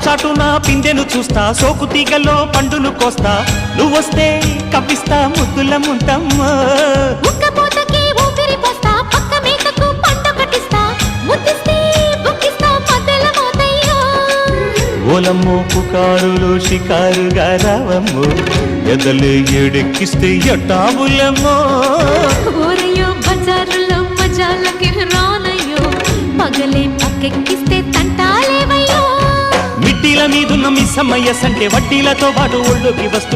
చాటున పిందెను చూస్తా, సోకు తీగల్లో పండును కోస్తా, నువ్వొస్తే కప్పిస్తా ముద్దుల ముంతమ్మో. ఉక్కపోతకి ఊపిరి పోస్తా, పక్క మేకకు పంట కట్టిస్తా, ముద్దిస్తే బుక్కిస్తా మద్దెల మోతయ్యో. ఓలమ్మో పుకారులు షికారుగా రావమ్మో, ఎదలు ఏడెక్కిస్తే ఎట్టాబులమ్మో. ఊరయ్యో బజారులో మజాలకి రానయ్యో, పగలే పక్కెక్కిస్తే తంటాలేవయ్యో. మిట్టిల మీదున్న మిస్సమ్మయ్య సంటే వడ్డీలతో పాటు ఒళ్ళోకి వస్తూ